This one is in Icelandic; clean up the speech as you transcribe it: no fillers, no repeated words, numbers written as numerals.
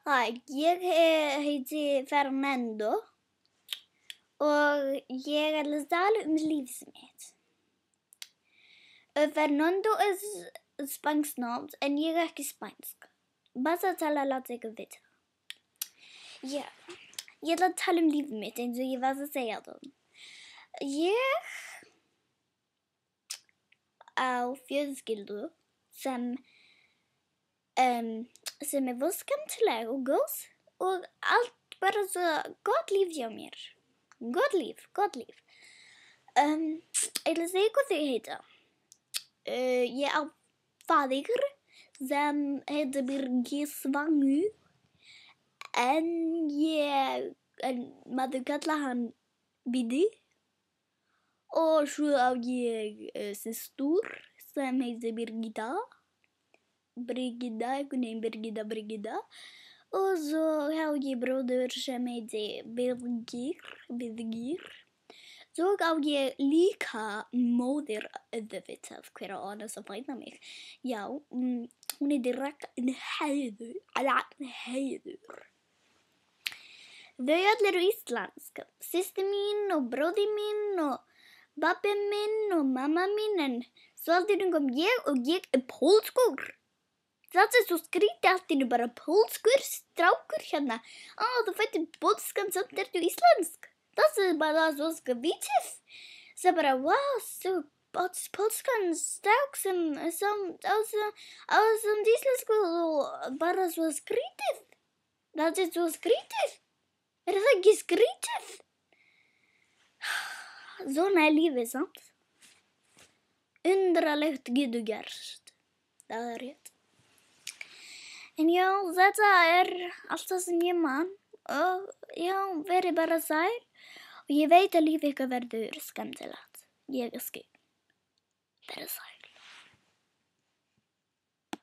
Hæ, ég heiti Fernando og ég ætla að tala líf mitt. Fernando er spanskt nafn en ég er ekki spænsk. Bara tala að láta ykkur vita. Já, ég ætla að tala líf mitt eins og ég var að segja það. Ég á fjölskyldu sem var skemmtileg og góð og allt bara svo gott líf hjá mér. Gott líf. Ég ætla að segja hvað þau heita. Ég á faðir sem heitir Birgir Svangur en maður kallar hann Bidi. Og svo á ég systur sem heitir Birgitta. Birgitta. Og så har jeg broder som heter Birgir. Så á ég líka móðir auðvitað hver annar sem fæna mig. Já, hún heitir Ragnheiður. Þau allir eru íslensk. Systir mín og bróðir minn og babbi minn og mamma mín, en svo allt í einu kom ég og ég er pólskur. Það svo skrítið allt í einu bara pólskur strákur hérna. Þú fættir pólskan samt ertu íslensk. Það bara svo skrítið. Så bara, wow, så pólskan strák som íslensku og bara svo skrítið. Það svo skrítið. Er það ekki skrítið? Svona lífið, sant? Undralegt getur gerst. Það rétt. En já, þetta allt það sem ég man. Og já, verið bara sæl. Og ég veit að lífið ykkar verður skemmtilegt. Ég skil. Verið sæl.